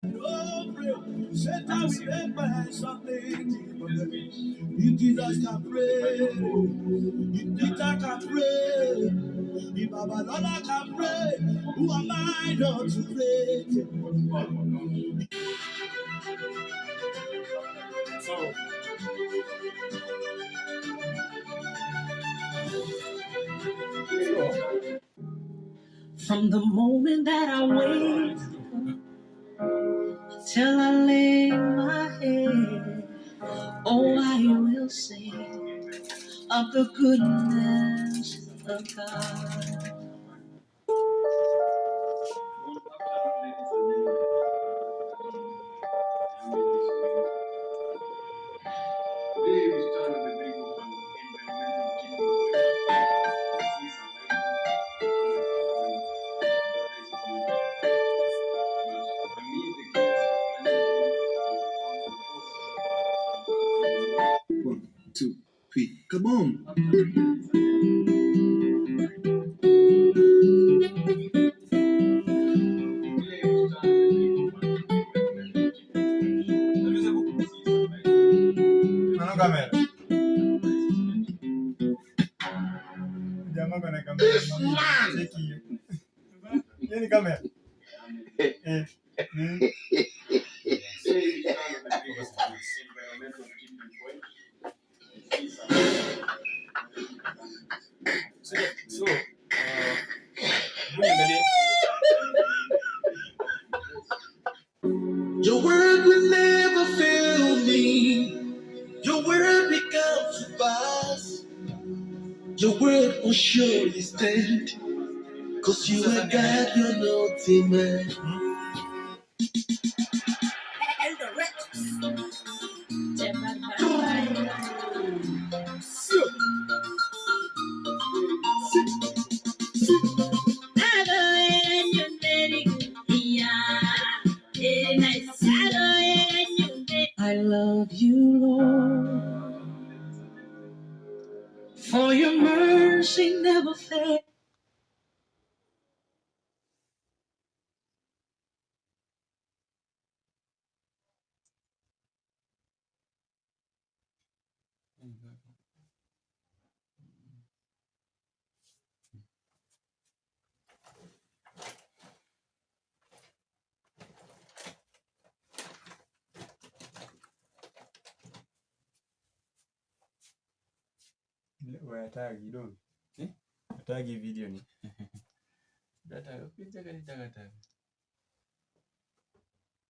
Oh, pray. Satan will remember something. If Jesus can pray, if Peter can pray, if Babalola can pray, who am I not to pray? So, from the moment that I wake till I lay my head, oh, I will sing of the goodness of God. One, two, three, come on. Mana kamera? Jamaa kana kamera mami. Cheki hiyo. Yeni kamera. So, your word will never fail me. Your word will come to pass. Your word will surely stand. Cause you are God, you're not a man. I love you, Lord, for your mercy never fails. Watagi don't. Watagi video ni. Data picha kanitaka.